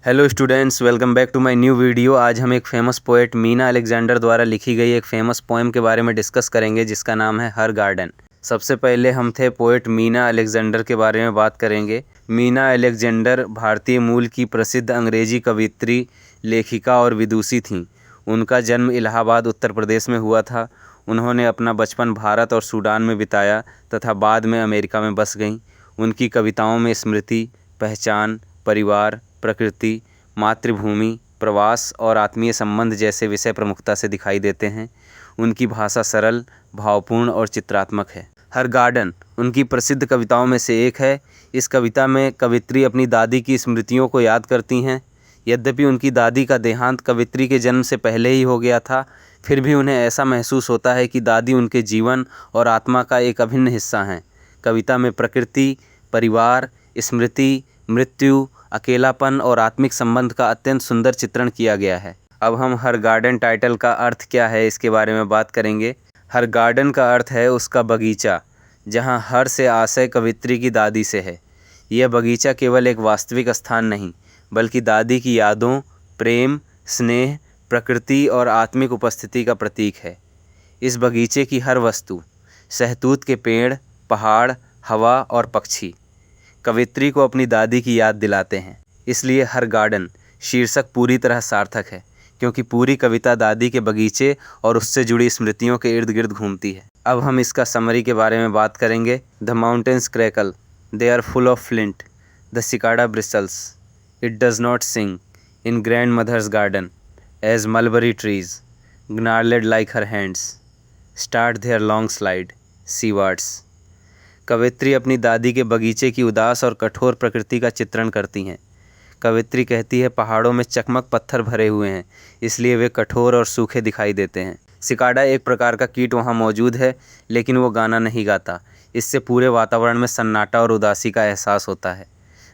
Hello students, welcome back to my new video. आज हम एक फेमस पोएट मीना अलेक्जेंडर द्वारा लिखी गई एक फेमस पोएम के बारे में डिस्कस करेंगे जिसका नाम है हर गार्डन। सबसे पहले हम थे पोएट मीना अलेक्जेंडर के बारे में बात करेंगे। मीना अलेक्जेंडर भारतीय मूल की प्रसिद्ध अंग्रेजी कवियत्री, लेखिका और विदुषी थीं। उनका जन्म इलाहाबाद, उत्तर प्रदेश में हुआ था। उन्होंने अपना बचपन भारत और सूडान में बिताया तथा बाद में अमेरिका में बस गईं। उनकी कविताओं में स्मृति, पहचान, परिवार, प्रकृति, मातृभूमि, प्रवास और आत्मीय संबंध जैसे विषय प्रमुखता से दिखाई देते हैं। उनकी भाषा सरल, भावपूर्ण और चित्रात्मक है। हर गार्डन उनकी प्रसिद्ध कविताओं में से एक है। इस कविता में कवित्री अपनी दादी की स्मृतियों को याद करती हैं। यद्यपि उनकी दादी का देहांत कवित्री के जन्म से पहले ही हो गया था, फिर भी उन्हें ऐसा महसूस होता है कि दादी उनके जीवन और आत्मा का एक अभिन्न हिस्सा हैं। कविता में प्रकृति, परिवार, स्मृति, मृत्यु, अकेलापन और आत्मिक संबंध का अत्यंत सुंदर चित्रण किया गया है। अब हम हर गार्डन टाइटल का अर्थ क्या है इसके बारे में बात करेंगे। हर गार्डन का अर्थ है उसका बगीचा, जहां हर से आशय कवित्री की दादी से है। यह बगीचा केवल एक वास्तविक स्थान नहीं, बल्कि दादी की यादों, प्रेम, स्नेह, प्रकृति और आत्मिक उपस्थिति का प्रतीक है। इस बगीचे की हर वस्तु, सहतूत के पेड़, पहाड़, हवा और पक्षी, कवित्री को अपनी दादी की याद दिलाते हैं। इसलिए हर गार्डन शीर्षक पूरी तरह सार्थक है, क्योंकि पूरी कविता दादी के बगीचे और उससे जुड़ी स्मृतियों के इर्द गिर्द घूमती है। अब हम इसका समरी के बारे में बात करेंगे। The mountains crackle, they are full of flint, the cicada bristles, it does not sing in grandmother's garden as mulberry trees gnarled like her hands start their long slide seawards। कवित्री अपनी दादी के बगीचे की उदास और कठोर प्रकृति का चित्रण करती हैं। कवित्री कहती है, पहाड़ों में चकमक पत्थर भरे हुए हैं, इसलिए वे कठोर और सूखे दिखाई देते हैं। सिकाडा एक प्रकार का कीट वहाँ मौजूद है, लेकिन वो गाना नहीं गाता। इससे पूरे वातावरण में सन्नाटा और उदासी का एहसास होता है।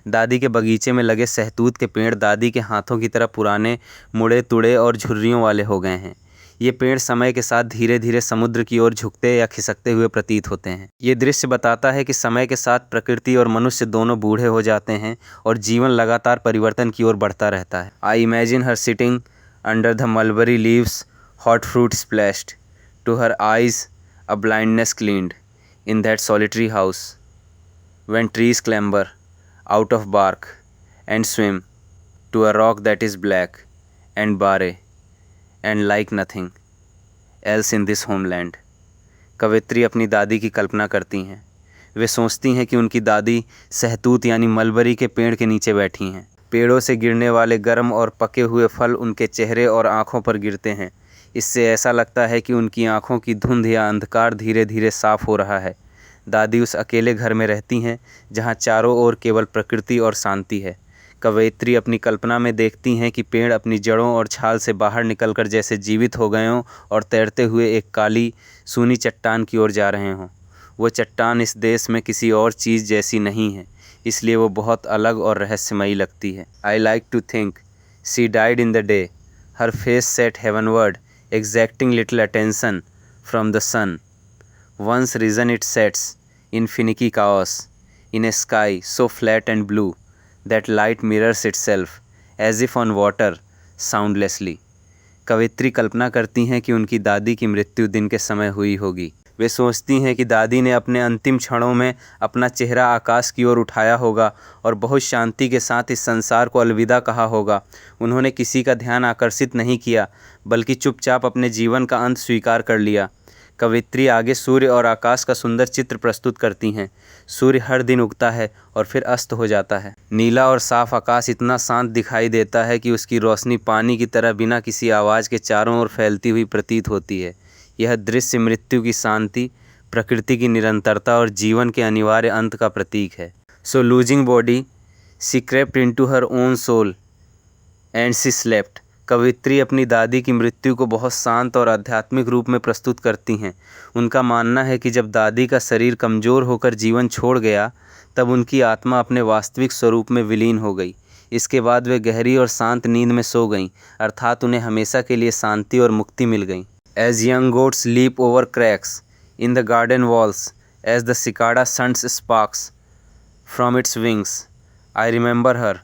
दादी के बगीचे में लगे सहतूत के पेड़ दादी के हाथों की तरह पुराने, मुड़े तुड़े और झुर्रियों वाले हो गए हैं। ये पेड़ समय के साथ धीरे धीरे समुद्र की ओर झुकते या खिसकते हुए प्रतीत होते हैं। ये दृश्य बताता है कि समय के साथ प्रकृति और मनुष्य दोनों बूढ़े हो जाते हैं और जीवन लगातार परिवर्तन की ओर बढ़ता रहता है। I imagine her sitting under the mulberry leaves, hot fruit splashed, to her eyes a blindness cleaned, in that solitary house, when trees clamber out of bark and swim to a rock that is black and bare and like nothing else in this homeland। कवित्री अपनी दादी की कल्पना करती हैं। वे सोचती हैं कि उनकी दादी सहतूत यानी मलबरी के पेड़ के नीचे बैठी हैं। पेड़ों से गिरने वाले गर्म और पके हुए फल उनके चेहरे और आँखों पर गिरते हैं। इससे ऐसा लगता है कि उनकी आँखों की धुंध या अंधकार धीरे धीरे साफ हो रहा है। दादी उस अकेले घर में रहती हैं जहाँ चारों ओर केवल प्रकृति और शांति है। कवयित्री अपनी कल्पना में देखती हैं कि पेड़ अपनी जड़ों और छाल से बाहर निकलकर जैसे जीवित हो गए हों और तैरते हुए एक काली, सूनी चट्टान की ओर जा रहे हों। वो चट्टान इस देश में किसी और चीज़ जैसी नहीं है, इसलिए वो बहुत अलग और रहस्यमयी लगती है। I like to think she died in the day, her face set heavenward, exacting little attention from the sun, once risen it sets in finicky chaos, in a sky so flat and blue that light mirrors itself as if on water soundlessly। कवित्री कल्पना करती हैं कि उनकी दादी की मृत्यु दिन के समय हुई होगी। वे सोचती हैं कि दादी ने अपने अंतिम क्षणों में अपना चेहरा आकाश की ओर उठाया होगा और बहुत शांति के साथ इस संसार को अलविदा कहा होगा। उन्होंने किसी का ध्यान आकर्षित नहीं किया, बल्कि चुपचाप अपने जीवन का अंत स्वीकार कर लिया। कवित्री आगे सूर्य और आकाश का सुंदर चित्र प्रस्तुत करती हैं। सूर्य हर दिन उगता है और फिर अस्त हो जाता है। नीला और साफ आकाश इतना शांत दिखाई देता है कि उसकी रोशनी पानी की तरह बिना किसी आवाज़ के चारों ओर फैलती हुई प्रतीत होती है। यह दृश्य मृत्यु की शांति, प्रकृति की निरंतरता और जीवन के अनिवार्य अंत का प्रतीक है। So losing body she crept into her own soul and she slept. कवित्री अपनी दादी की मृत्यु को बहुत शांत और आध्यात्मिक रूप में प्रस्तुत करती हैं। उनका मानना है कि जब दादी का शरीर कमज़ोर होकर जीवन छोड़ गया, तब उनकी आत्मा अपने वास्तविक स्वरूप में विलीन हो गई। इसके बाद वे गहरी और शांत नींद में सो गईं, अर्थात उन्हें हमेशा के लिए शांति और मुक्ति मिल गई। As young goats leap over cracks in the garden walls, as the cicada sends sparks from its wings, I remember her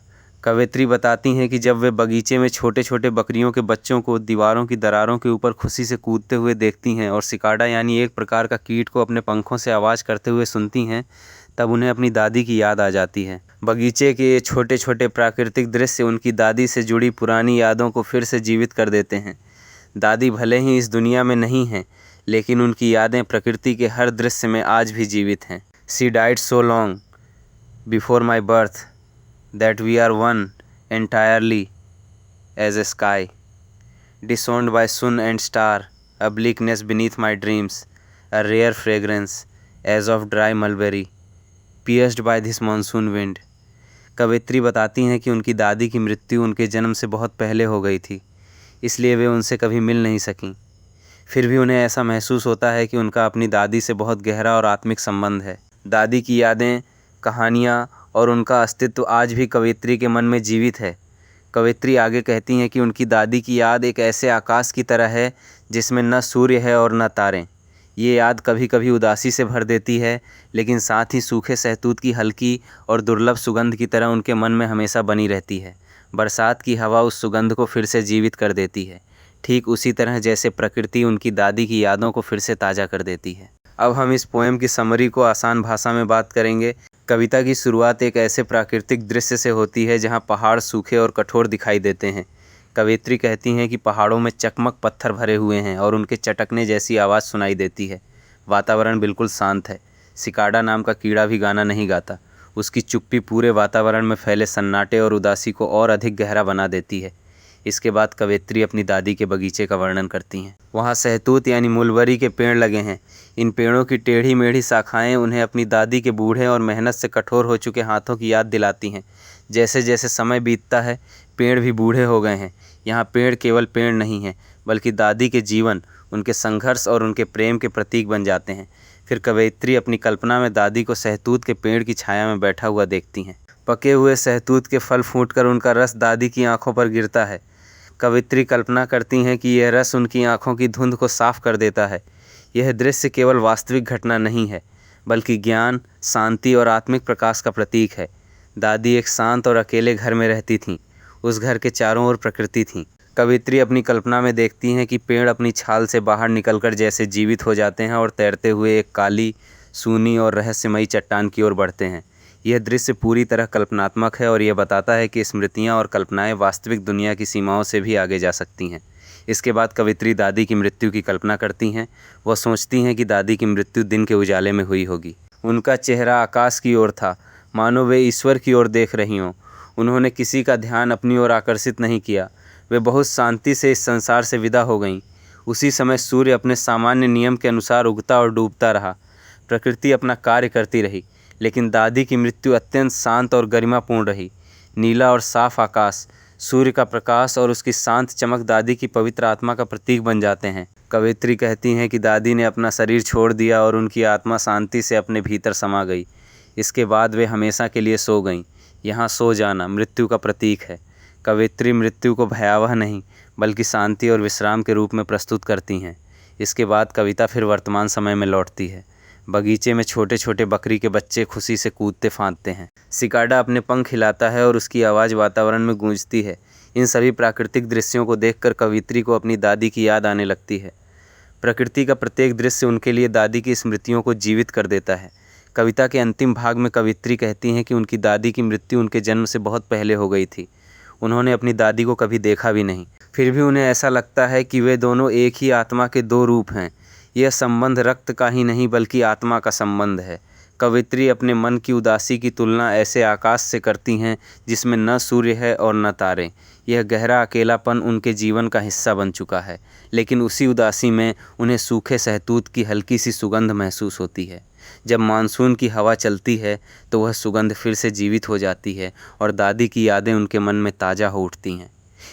कवयित्री बताती हैं कि जब वे बगीचे में छोटे छोटे बकरियों के बच्चों को दीवारों की दरारों के ऊपर खुशी से कूदते हुए देखती हैं और सिकाडा यानी एक प्रकार का कीट को अपने पंखों से आवाज़ करते हुए सुनती हैं, तब उन्हें अपनी दादी की याद आ जाती है। बगीचे के ये छोटे छोटे प्राकृतिक दृश्य उनकी दादी से जुड़ी पुरानी यादों को फिर से जीवित कर देते हैं। दादी भले ही इस दुनिया में नहीं हैं, लेकिन उनकी यादें प्रकृति के हर दृश्य में आज भी जीवित हैं। She died so long before my birth that we are one entirely as a sky, disowned by sun and star, a bleakness beneath my dreams, a rare fragrance as of dry mulberry, pierced by this monsoon wind। कवयित्री बताती हैं कि उनकी दादी की मृत्यु उनके जन्म से बहुत पहले हो गई थी, इसलिए वे उनसे कभी मिल नहीं सकीं। फिर भी उन्हें ऐसा महसूस होता है कि उनका अपनी दादी से बहुत गहरा और आत्मिक संबंध है। दादी की यादें, कहानियाँ और उनका अस्तित्व आज भी कवयित्री के मन में जीवित है। कवयित्री आगे कहती हैं कि उनकी दादी की याद एक ऐसे आकाश की तरह है जिसमें न सूर्य है और न तारे। ये याद कभी कभी उदासी से भर देती है, लेकिन साथ ही सूखे सहतूत की हल्की और दुर्लभ सुगंध की तरह उनके मन में हमेशा बनी रहती है। बरसात की हवा उस सुगंध को फिर से जीवित कर देती है, ठीक उसी तरह जैसे प्रकृति उनकी दादी की यादों को फिर से ताज़ा कर देती है। अब हम इस पोएम की समरी को आसान भाषा में बात करेंगे। कविता की शुरुआत एक ऐसे प्राकृतिक दृश्य से होती है जहां पहाड़ सूखे और कठोर दिखाई देते हैं। कवयित्री कहती हैं कि पहाड़ों में चकमक पत्थर भरे हुए हैं और उनके चटकने जैसी आवाज़ सुनाई देती है। वातावरण बिल्कुल शांत है। सिकाडा नाम का कीड़ा भी गाना नहीं गाता। उसकी चुप्पी पूरे वातावरण में फैले सन्नाटे और उदासी को और अधिक गहरा बना देती है। इसके बाद कवयित्री अपनी दादी के बगीचे का वर्णन करती हैं। वहाँ सहतूत यानी मुलबरी के पेड़ लगे हैं। इन पेड़ों की टेढ़ी मेढ़ी शाखाएं उन्हें अपनी दादी के बूढ़े और मेहनत से कठोर हो चुके हाथों की याद दिलाती हैं। जैसे जैसे समय बीतता है, पेड़ भी बूढ़े हो गए हैं। यहाँ पेड़ केवल पेड़ नहीं हैं, बल्कि दादी के जीवन, उनके संघर्ष और उनके प्रेम के प्रतीक बन जाते हैं। फिर कवयित्री अपनी कल्पना में दादी को सहतूत के पेड़ की छाया में बैठा हुआ देखती हैं। पके हुए सहतूत के फल फूटकर उनका रस दादी की आंखों पर गिरता है। कवयित्री कल्पना करती हैं कि यह रस उनकी आंखों की धुंध को साफ कर देता है। यह दृश्य केवल वास्तविक घटना नहीं है, बल्कि ज्ञान, शांति और आत्मिक प्रकाश का प्रतीक है। दादी एक शांत और अकेले घर में रहती थीं। उस घर के चारों ओर प्रकृति थी। कवयित्री अपनी कल्पना में देखती हैं कि पेड़ अपनी छाल से बाहर निकलकर जैसे जीवित हो जाते हैं और तैरते हुए एक काली, सूनी और रहस्यमयी चट्टान की ओर बढ़ते हैं। यह दृश्य पूरी तरह कल्पनात्मक है और यह बताता है कि स्मृतियाँ और कल्पनाएँ वास्तविक दुनिया की सीमाओं से भी आगे जा सकती हैं। इसके बाद कवयित्री दादी की मृत्यु की कल्पना करती हैं। वह सोचती हैं कि दादी की मृत्यु दिन के उजाले में हुई होगी। उनका चेहरा आकाश की ओर था, मानो वे ईश्वर की ओर देख रही हों। उन्होंने किसी का ध्यान अपनी ओर आकर्षित नहीं किया। वे बहुत शांति से इस संसार से विदा हो गईं। उसी समय सूर्य अपने सामान्य नियम के अनुसार उगता और डूबता रहा। प्रकृति अपना कार्य करती रही, लेकिन दादी की मृत्यु अत्यंत शांत और गरिमापूर्ण रही। नीला और साफ आकाश, सूर्य का प्रकाश और उसकी शांत चमक दादी की पवित्र आत्मा का प्रतीक बन जाते हैं। कवयित्री कहती हैं कि दादी ने अपना शरीर छोड़ दिया और उनकी आत्मा शांति से अपने भीतर समा गई। इसके बाद वे हमेशा के लिए सो गईं। यहाँ सो जाना मृत्यु का प्रतीक है। कवयित्री मृत्यु को भयावह नहीं, बल्कि शांति और विश्राम के रूप में प्रस्तुत करती हैं। इसके बाद कविता फिर वर्तमान समय में लौटती है। बगीचे में छोटे छोटे बकरी के बच्चे खुशी से कूदते फांदते हैं। सिकाडा अपने पंख हिलाता है और उसकी आवाज़ वातावरण में गूंजती है। इन सभी प्राकृतिक दृश्यों को देखकर कवयित्री को अपनी दादी की याद आने लगती है। प्रकृति का प्रत्येक दृश्य उनके लिए दादी की स्मृतियों को जीवित कर देता है। कविता के अंतिम भाग में कवयित्री कहती हैं कि उनकी दादी की मृत्यु उनके जन्म से बहुत पहले हो गई थी। उन्होंने अपनी दादी को कभी देखा भी नहीं। फिर भी उन्हें ऐसा लगता है कि वे दोनों एक ही आत्मा के दो रूप हैं। यह संबंध रक्त का ही नहीं, बल्कि आत्मा का संबंध है। कवयित्री अपने मन की उदासी की तुलना ऐसे आकाश से करती हैं जिसमें न सूर्य है और न तारे। यह गहरा अकेलापन उनके जीवन का हिस्सा बन चुका है, लेकिन उसी उदासी में उन्हें सूखे सहतूत की हल्की सी सुगंध महसूस होती है। जब मानसून की हवा चलती है तो वह सुगंध फिर से जीवित हो जाती है और दादी की यादें उनके मन में ताज़ा हो उठती हैं।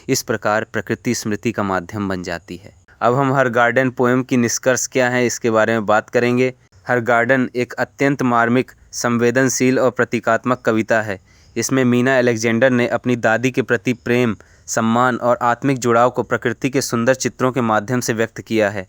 इस प्रकार प्रकृति स्मृति का माध्यम बन जाती है। अब हम हर गार्डन पोएम की निष्कर्ष क्या है इसके बारे में बात करेंगे। हर गार्डन एक अत्यंत मार्मिक, संवेदनशील और प्रतीकात्मक कविता है। इसमें मीना अलेक्जेंडर ने अपनी दादी के प्रति प्रेम, सम्मान और आत्मिक जुड़ाव को प्रकृति के सुंदर चित्रों के माध्यम से व्यक्त किया है।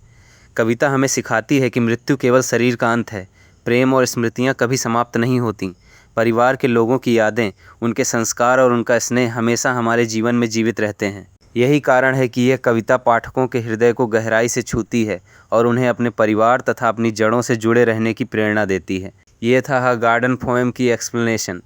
कविता हमें सिखाती है कि मृत्यु केवल शरीर का अंत है। प्रेम और स्मृतियाँ कभी समाप्त नहीं होती, परिवार के लोगों की यादें, उनके संस्कार और उनका स्नेह हमेशा हमारे जीवन में जीवित रहते हैं। यही कारण है कि यह कविता पाठकों के हृदय को गहराई से छूती है और उन्हें अपने परिवार तथा अपनी जड़ों से जुड़े रहने की प्रेरणा देती है। ये था हर गार्डन पोएम की एक्सप्लेनेशन।